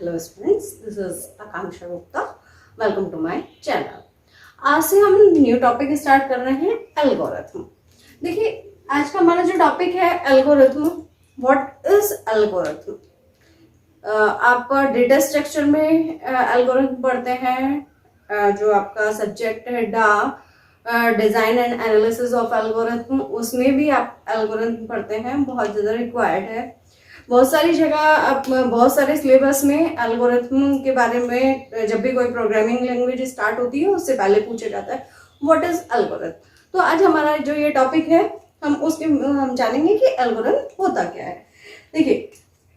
Hello students, this is Akanksha Gupta. Welcome to my channel. आज से हम न्यू टॉपिक स्टार्ट कर रहे हैं, एल्गोरिथम। देखिए, आज का हमारा जो टॉपिक है एल्गोरिथम। What is algorithm? आप डेटा स्ट्रक्चर में एल्गोरिथम पढ़ते हैं। जो आपका सब्जेक्ट है design and analysis of algorithm, उसमें भी आप एल्गोरिथम पढ़ते हैं। बहुत ज़्यादा रिक्वायर्ड है। बहुत सारी जगह आप बहुत सारे सिलेबस में एल्गोरिथम के बारे में जब भी कोई प्रोग्रामिंग लैंग्वेज स्टार्ट होती है उससे पहले पूछा जाता है व्हाट इज एल्गोरिथम। तो आज हमारा जो ये टॉपिक है हम जानेंगे कि एल्गोरिथम होता क्या है। देखिए,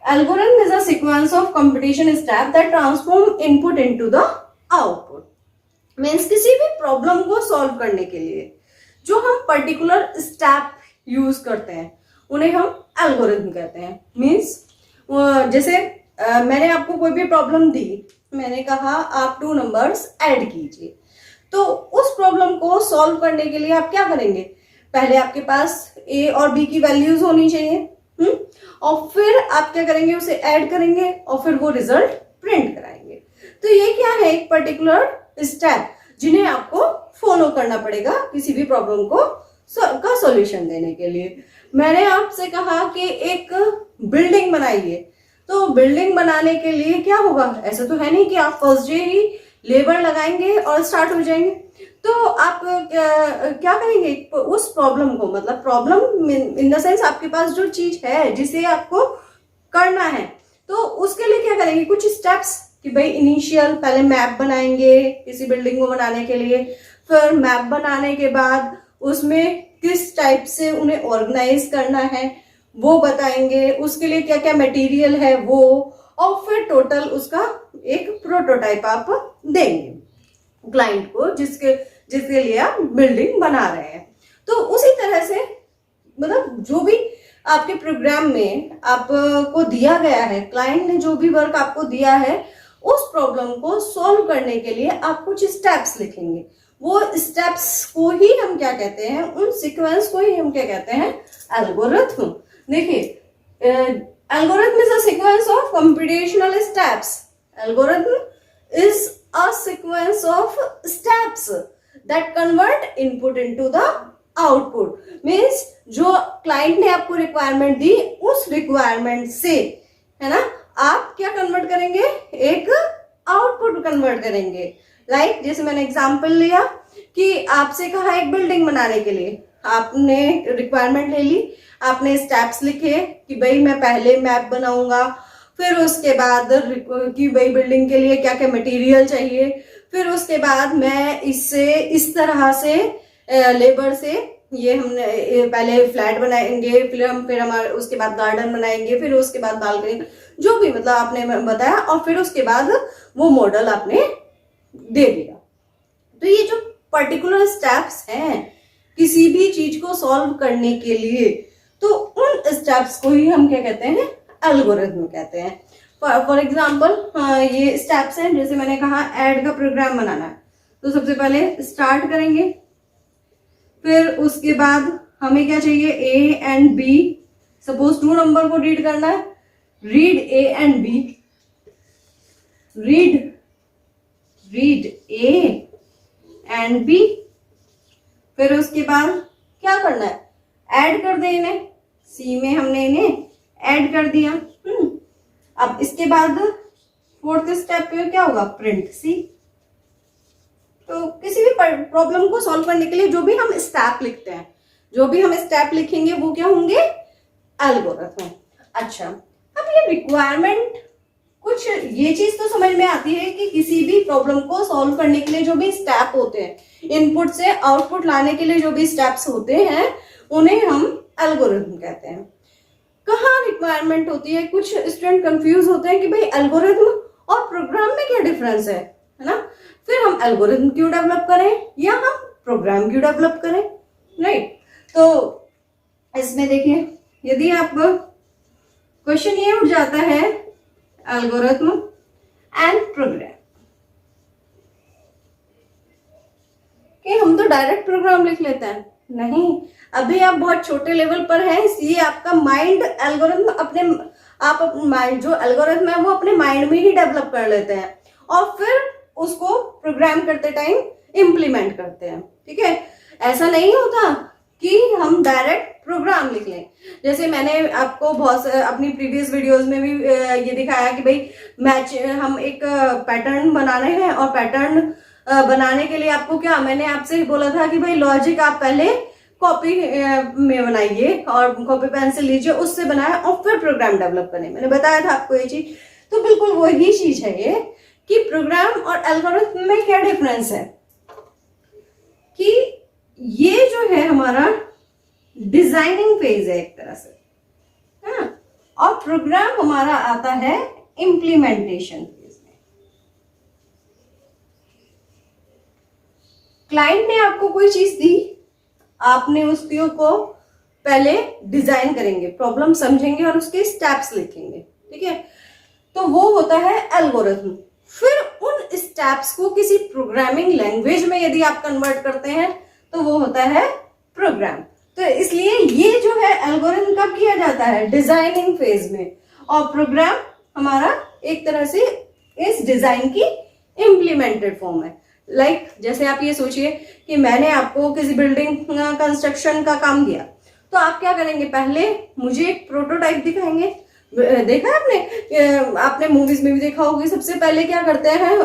algorithm is a sequence of computation step that transform input into the output. Means किसी भी प्रॉब्लम को सॉल्व करने के लिए जो हम पर्टिकुलर स्टेप यूज करते हैं उन्हें हम एल्गोरिथम कहते हैं। मीन्स जैसे मैंने आपको कोई भी प्रॉब्लम दी, मैंने कहा आप 2 नंबर्स ऐड कीजिए, तो उस प्रॉब्लम को सॉल्व करने के लिए आप क्या करेंगे? पहले आपके पास ए और बी की वैल्यूज होनी चाहिए, और फिर आप क्या करेंगे? उसे ऐड करेंगे और फिर वो रिजल्ट प्रिंट कराएंगे। तो ये क्या है? एक पर्टिकुलर स्टेप जिन्हें आपको फॉलो करना पड़ेगा किसी भी प्रॉब्लम को का सॉल्यूशन देने के लिए। मैंने आपसे कहा कि एक बिल्डिंग बनाइए, तो बिल्डिंग बनाने के लिए क्या होगा? ऐसा तो है नहीं कि आप फर्स्ट डे ही लेबर लगाएंगे और स्टार्ट हो जाएंगे। तो आप क्या करेंगे? उस प्रॉब्लम को, मतलब प्रॉब्लम इन द सेंस आपके पास जो चीज है जिसे आपको करना है, तो उसके लिए क्या करेंगे? कुछ स्टेप्स कि भाई इनिशियल पहले मैप बनाएंगे किसी बिल्डिंग को बनाने के लिए, फिर मैप बनाने के बाद उसमें किस टाइप से उन्हें ऑर्गेनाइज करना है वो बताएंगे, उसके लिए क्या क्या मटेरियल है वो, और फिर टोटल उसका एक प्रोटोटाइप आप देंगे क्लाइंट को जिसके लिए आप बिल्डिंग बना रहे हैं। तो उसी तरह से मतलब जो भी आपके प्रोग्राम में आपको दिया गया है, क्लाइंट ने जो भी वर्क आपको दिया है, उस प्रॉब्लम को सॉल्व करने के लिए आप कुछ स्टेप्स लिखेंगे। वो स्टेप्स को ही हम क्या कहते हैं? उन सीक्वेंस को ही हम क्या कहते हैं? एल्गोरिथम। देखिए, algorithm is a sequence of computational steps. Algorithm is a sequence of steps that convert input into the output. Means जो क्लाइंट ने आपको रिक्वायरमेंट दी, उस रिक्वायरमेंट से, है ना, आप क्या कन्वर्ट करेंगे? एक आउटपुट कन्वर्ट करेंगे। लाइक जैसे मैंने एग्जांपल लिया कि आपसे कहा एक बिल्डिंग बनाने के लिए, आपने रिक्वायरमेंट ले ली, आपने स्टेप्स लिखे कि भाई मैं पहले मैप बनाऊंगा, फिर उसके बाद कि भाई बिल्डिंग के लिए क्या क्या मटेरियल चाहिए, फिर उसके बाद मैं इससे इस तरह से लेबर से ये हमने पहले फ्लैट बनाएंगे, फिर हमारे उसके बाद गार्डन बनाएंगे, फिर उसके बाद बालकनी, जो भी मतलब आपने बताया, और फिर उसके बाद वो मॉडल आपने दे दिया। तो ये जो पर्टिकुलर स्टेप्स हैं किसी भी चीज को सॉल्व करने के लिए, तो उन स्टेप्स को ही हम क्या कहते हैं? एल्गोरिथम कहते हैं। फॉर एग्जांपल ये स्टेप्स हैं। जैसे मैंने कहा ऐड का प्रोग्राम बनाना है, तो सबसे पहले स्टार्ट करेंगे, फिर उसके बाद हमें क्या चाहिए? A and B. Suppose 2 number को रीड करना है, read A and B, read A and B. फिर उसके बाद क्या करना है? ऐड कर दे इन्हें। सी में हमने इन्हें ऐड कर दिया। अब इसके बाद 4th स्टेप पे क्या होगा? प्रिंट सी। तो किसी भी प्रॉब्लम को सॉल्व करने के लिए जो भी हम स्टेप लिखते हैं, जो भी हम स्टेप लिखेंगे वो क्या होंगे? एल्गोरिथम। अच्छा, अब ये रिक्वायरमेंट, कुछ ये चीज तो समझ में आती है कि किसी भी प्रॉब्लम को सॉल्व करने के लिए जो भी स्टेप होते हैं, इनपुट से आउटपुट लाने के लिए जो भी स्टेप्स होते हैं, उन्हें हम एल्गोरिथम कहते हैं। कहाँ रिक्वायरमेंट होती है? कुछ स्टूडेंट कंफ्यूज होते हैं कि भाई एल्गोरिथम और प्रोग्राम में क्या डिफरेंस है ना? फिर हम एल्गोरिथम क्यों डेवलप करें या हम प्रोग्राम क्यों डेवलप करें, राइट? तो इसमें देखिए, यदि आप क्वेश्चन ये उठ जाता है एल्गोरिथम एंड प्रोग्राम, कि हम तो डायरेक्ट प्रोग्राम लिख लेते हैं। नहीं, अभी आप बहुत छोटे लेवल पर हैं, इसलिए आपका माइंड एल्गोरिथम आप अपने माइंड, जो एल्गोरिथम है वो अपने माइंड में ही डेवलप कर लेते हैं और फिर उसको प्रोग्राम करते टाइम इम्प्लीमेंट करते हैं। ठीक है, ऐसा नहीं होता कि हम डायरेक्ट प्रोग्राम लिख लें। जैसे मैंने आपको बहुत अपनी प्रीवियस वीडियोस में भी ये दिखाया कि भाई मैच, हम एक पैटर्न बना रहे हैं और पैटर्न बनाने के लिए आपको क्या, मैंने आपसे बोला था कि भाई लॉजिक आप पहले कॉपी में बनाइए और कॉपी पेन से लीजिए, उससे बनाए और फिर प्रोग्राम डेवलप करें। मैंने बताया था आपको ये चीज। तो बिल्कुल वही चीज है ये कि प्रोग्राम और एल्गोरिथम में क्या डिफरेंस है कि ये जो है हमारा डिजाइनिंग फेज है एक तरह से, हाँ, और प्रोग्राम हमारा आता है इम्प्लीमेंटेशन फेज में। क्लाइंट ने आपको कोई चीज दी, आपने उसको को पहले डिजाइन करेंगे, प्रॉब्लम समझेंगे और उसके स्टेप्स लिखेंगे। ठीक है, तो वो होता है एल्गोरिथम। फिर उन स्टेप्स को किसी प्रोग्रामिंग लैंग्वेज में यदि आप कन्वर्ट करते हैं तो वो होता है प्रोग्राम। तो इसलिए ये जो है एल्गोरिथम कब किया जाता है, डिजाइनिंग फेज में, और प्रोग्राम हमारा एक तरह से इस डिजाइन की इम्प्लीमेंटेड फॉर्म है। लाइक जैसे आप ये सोचिए कि मैंने आपको किसी बिल्डिंग कंस्ट्रक्शन का काम दिया, तो आप क्या करेंगे, पहले मुझे एक प्रोटोटाइप दिखाएंगे। देखा है आपने मूवीज में भी देखा होगी, सबसे पहले क्या करते हैं,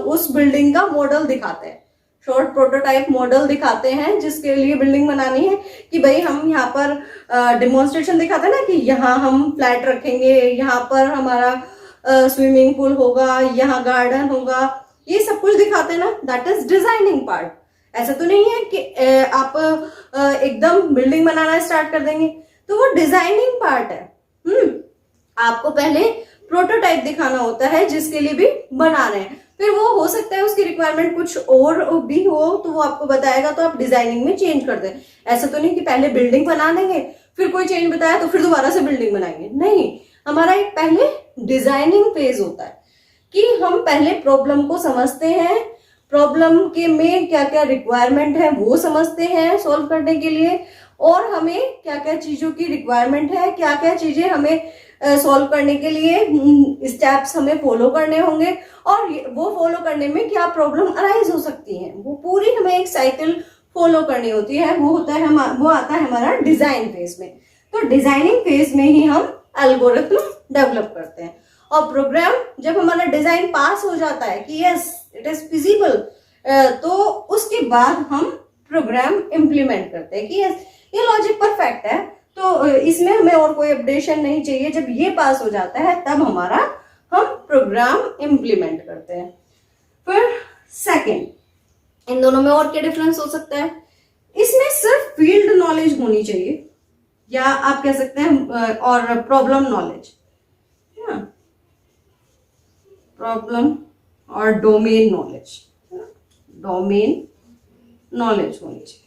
उस बिल्डिंग का मॉडल दिखाते हैं, शॉर्ट प्रोटोटाइप मॉडल दिखाते हैं जिसके लिए बिल्डिंग बनानी है कि भाई हम यहाँ पर डिमॉन्स्ट्रेशन दिखाते हैं ना कि यहाँ हम फ्लैट रखेंगे, यहाँ पर हमारा स्विमिंग पूल होगा, यहाँ गार्डन होगा, ये सब कुछ दिखाते हैं ना, दैट इज डिजाइनिंग पार्ट। ऐसा तो नहीं है कि आप एकदम बिल्डिंग बनाना स्टार्ट कर देंगे, तो वो डिजाइनिंग पार्ट है। आपको पहले प्रोटोटाइप दिखाना होता है जिसके लिए भी बना रहे हैं, फिर वो हो सकता है उसकी रिक्वायरमेंट कुछ और भी हो तो वो आपको बताएगा तो आप डिजाइनिंग में चेंज कर दें। ऐसा तो नहीं कि पहले बिल्डिंग बना लेंगे फिर कोई चेंज बताया तो फिर दोबारा से बिल्डिंग बनाएंगे, नहीं, हमारा एक पहले डिजाइनिंग फेज होता है कि हम पहले प्रॉब्लम को समझते हैं, प्रॉब्लम के में क्या क्या रिक्वायरमेंट है वो समझते हैं सॉल्व करने के लिए, और हमें क्या क्या चीजों की रिक्वायरमेंट है, क्या क्या चीजें हमें सॉल्व करने के लिए स्टेप्स हमें फॉलो करने होंगे, और वो फॉलो करने में क्या प्रॉब्लम अराइज हो सकती है, वो पूरी हमें एक साइकिल फॉलो करनी होती है। वो होता है वो आता है हमारा डिजाइन फेज में। तो डिजाइनिंग फेज में ही हम एल्गोरिथम डेवलप करते हैं, और प्रोग्राम जब हमारा डिजाइन पास हो जाता है कि यस इट इज फिजिबल, तो उसके बाद हम प्रोग्राम इम्प्लीमेंट करते हैं कि यस ये लॉजिक परफेक्ट है, तो इसमें हमें और कोई अपडेशन नहीं चाहिए। जब ये पास हो जाता है तब हमारा हम प्रोग्राम इम्प्लीमेंट करते हैं। फिर सेकंड, इन दोनों में और क्या डिफरेंस हो सकता है, इसमें सिर्फ फील्ड नॉलेज होनी चाहिए, या आप कह सकते हैं और प्रॉब्लम नॉलेज, प्रॉब्लम और डोमेन नॉलेज, डोमेन नॉलेज होनी चाहिए।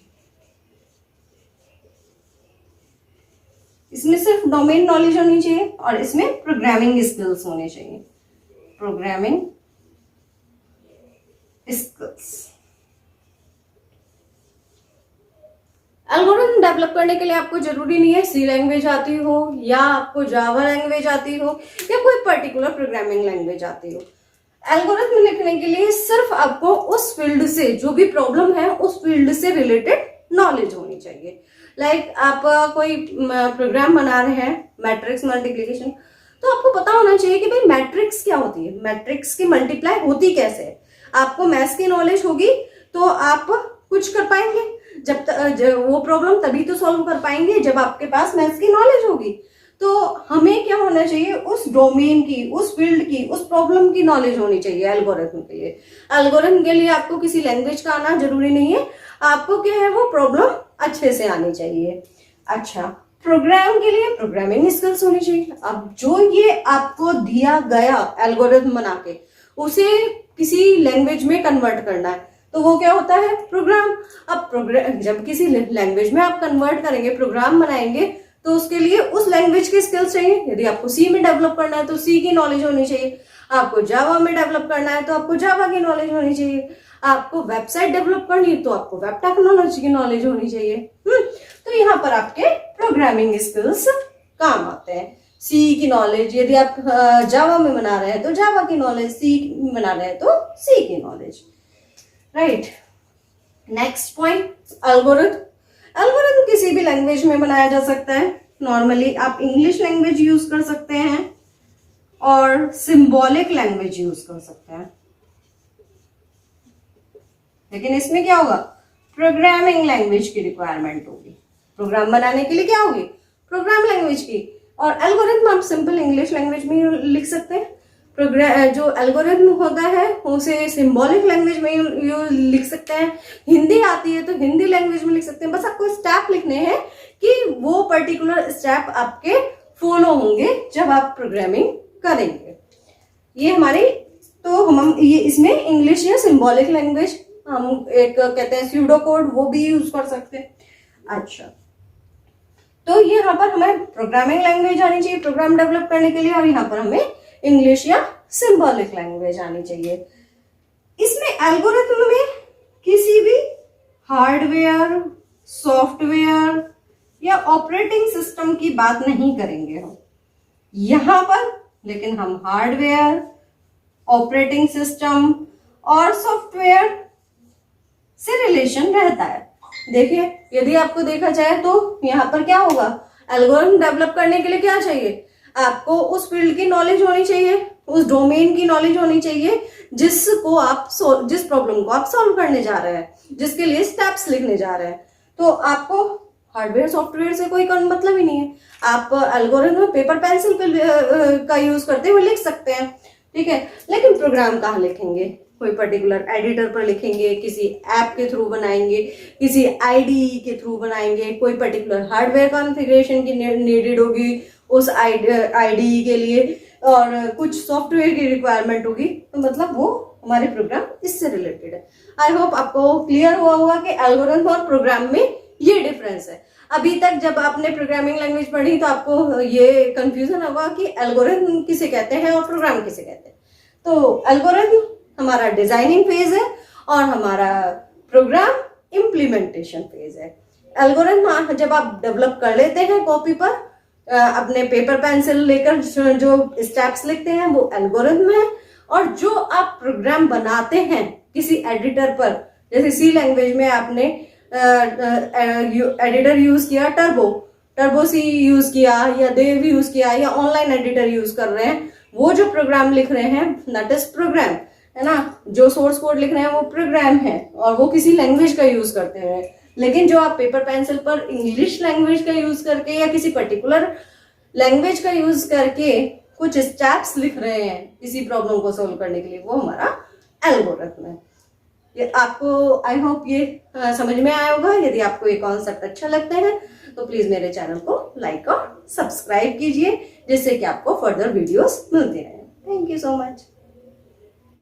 इसमें सिर्फ डोमेन नॉलेज होनी चाहिए और इसमें प्रोग्रामिंग स्किल्स होने चाहिए, प्रोग्रामिंग स्किल्स। एल्गोरिथम डेवलप करने के लिए आपको जरूरी नहीं है सी लैंग्वेज आती हो, या आपको जावा लैंग्वेज आती हो, या कोई पर्टिकुलर प्रोग्रामिंग लैंग्वेज आती हो। एल्गोरिथम लिखने के लिए सिर्फ आपको उस फील्ड से, जो भी प्रॉब्लम है उस फील्ड से रिलेटेड नॉलेज होनी चाहिए। लाइक आप कोई प्रोग्राम बना रहे हैं मैट्रिक्स मल्टीप्लिकेशन, तो आपको पता होना चाहिए कि भाई मैट्रिक्स क्या होती है, मैट्रिक्स की मल्टीप्लाई होती कैसे है। आपको मैथ्स की नॉलेज होगी तो आप कुछ कर पाएंगे, जब वो प्रॉब्लम तभी तो सॉल्व कर पाएंगे जब आपके पास मैथ्स की नॉलेज होगी। तो हमें क्या होना चाहिए, उस डोमेन की, उस फील्ड की, उस प्रॉब्लम की नॉलेज होनी चाहिए एल्गोरिथम के लिए। एल्गोरिथम के लिए आपको किसी लैंग्वेज का आना जरूरी नहीं है, आपको क्या है वो प्रॉब्लम अच्छे से आनी चाहिए। अच्छा, प्रोग्राम के लिए प्रोग्रामिंग स्किल्स होनी चाहिए। अब जो ये आपको दिया गया एल्गोरिथम बना के उसे किसी लैंग्वेज में कन्वर्ट करना है, तो वो क्या होता है, प्रोग्राम। अब प्रोग्राम जब किसी लैंग्वेज में आप कन्वर्ट करेंगे, प्रोग्राम बनाएंगे, तो उसके लिए उस लैंग्वेज की स्किल्स चाहिए। यदि आपको सी में डेवलप करना है तो सी की नॉलेज होनी चाहिए, आपको जावा में डेवलप करना है तो आपको जावा की नॉलेज होनी चाहिए, आपको वेबसाइट डेवलप करनी है तो आपको वेब टेक्नोलॉजी की नॉलेज होनी चाहिए। तो यहाँ पर आपके प्रोग्रामिंग स्किल्स काम आते हैं। सी की नॉलेज, यदि आप जावा में बना रहे हैं तो जावा की नॉलेज, सी में बना रहे हैं तो सी की knowledge, right. Next point, algorithm. Algorithm किसी भी लैंग्वेज में बनाया जा सकता है। नॉर्मली आप इंग्लिश लैंग्वेज यूज कर सकते हैं और सिंबॉलिक लैंग्वेज यूज कर सकते हैं, लेकिन इसमें क्या होगा, प्रोग्रामिंग लैंग्वेज की रिक्वायरमेंट होगी। प्रोग्राम बनाने के लिए क्या होगी, प्रोग्राम लैंग्वेज की। और एल्गोरिथम आप सिंपल इंग्लिश लैंग्वेज में लिख सकते हैं। जो एल्गोरिथम होता है उसे सिंबॉलिक लैंग्वेज में लिख सकते हैं। हिंदी आती है तो हिंदी लैंग्वेज में लिख सकते हैं। बस आपको स्टेप लिखने हैं कि वो पर्टिकुलर स्टेप आपके फॉलो होंगे जब आप प्रोग्रामिंग करेंगे। ये हमारी, तो हम ये इसमें इंग्लिश या सिंबॉलिक लैंग्वेज, हम एक कहते हैं स्यूडो कोड, वो भी यूज कर सकते हैं। अच्छा, तो यहाँ पर हमें प्रोग्रामिंग लैंग्वेज आनी चाहिए प्रोग्राम डेवलप करने के लिए, और यहाँ पर हमें इंग्लिश या सिंबॉलिक लैंग्वेज आनी चाहिए। इसमें एल्गोरिथम में किसी भी हार्डवेयर, सॉफ्टवेयर या ऑपरेटिंग सिस्टम की बात नहीं करेंगे हम यहाँ पर, लेकिन हम हार्डवेयर, ऑपरेटिंग सिस्टम और सॉफ्टवेयर से रिलेशन रहता है। देखिए, यदि आपको देखा जाए तो यहाँ पर क्या होगा, एल्गोरिथम डेवलप करने के लिए क्या चाहिए, आपको उस फील्ड की नॉलेज होनी चाहिए, उस डोमेन की नॉलेज होनी चाहिए जिस प्रॉब्लम को आप सॉल्व करने जा रहे हैं, जिसके लिए स्टेप्स लिखने जा रहे हैं। तो आपको हार्डवेयर सॉफ्टवेयर से कोई मतलब ही नहीं है। आप एल्गोरिथम में पेपर पेंसिल का यूज करते हुए लिख सकते हैं, ठीक है, लेकिन प्रोग्राम कहाँ लिखेंगे, कोई पर्टिकुलर एडिटर पर लिखेंगे, किसी ऐप के थ्रू बनाएंगे, किसी आईडीई के थ्रू बनाएंगे, कोई पर्टिकुलर हार्डवेयर कॉन्फ़िगरेशन की नीडेड होगी उस आईडीई के लिए, और कुछ सॉफ्टवेयर की रिक्वायरमेंट होगी, तो मतलब वो हमारे प्रोग्राम इससे रिलेटेड है। आई होप आपको क्लियर हुआ होगा कि एल्गोरिथम और प्रोग्राम में ये डिफरेंस है। अभी तक जब आपने प्रोग्रामिंग लैंग्वेज पढ़ी तो आपको ये कंफ्यूजन होगा कि एल्गोरिथम किसे कहते हैं और प्रोग्राम किसे कहते हैं। तो एल्गोरिथम हमारा डिजाइनिंग फेज है और हमारा प्रोग्राम इम्प्लीमेंटेशन फेज है। एल्गोरिथम जब आप डेवलप कर लेते हैं कॉपी पर, अपने पेपर पेंसिल लेकर जो स्टेप्स लिखते हैं वो एल्गोरिथम है, और जो आप प्रोग्राम बनाते हैं किसी एडिटर पर, जैसे सी लैंग्वेज में आपने एडिटर यूज किया टर्बो सी यूज किया, या देव यूज किया, या ऑनलाइन एडिटर यूज कर रहे हैं, वो जो प्रोग्राम लिख रहे हैं दैट इज प्रोग्राम, है ना। जो सोर्स कोड लिख रहे हैं वो प्रोग्राम है और वो किसी लैंग्वेज का यूज करते हैं। लेकिन जो आप पेपर पेंसिल पर इंग्लिश लैंग्वेज का यूज करके या किसी पर्टिकुलर लैंग्वेज का यूज करके कुछ स्टेप्स लिख रहे हैं किसी प्रॉब्लम को सोल्व करने के लिए, वो हमारा एल्गोरिथम है। ये आपको आई होप ये समझ में आया होगा। यदि आपको ये कॉन्सेप्ट अच्छा लगता है तो प्लीज मेरे चैनल को लाइक और सब्सक्राइब कीजिए, जिससे कि आपको फर्दर वीडियोस मिलते रहें। Thank you so much.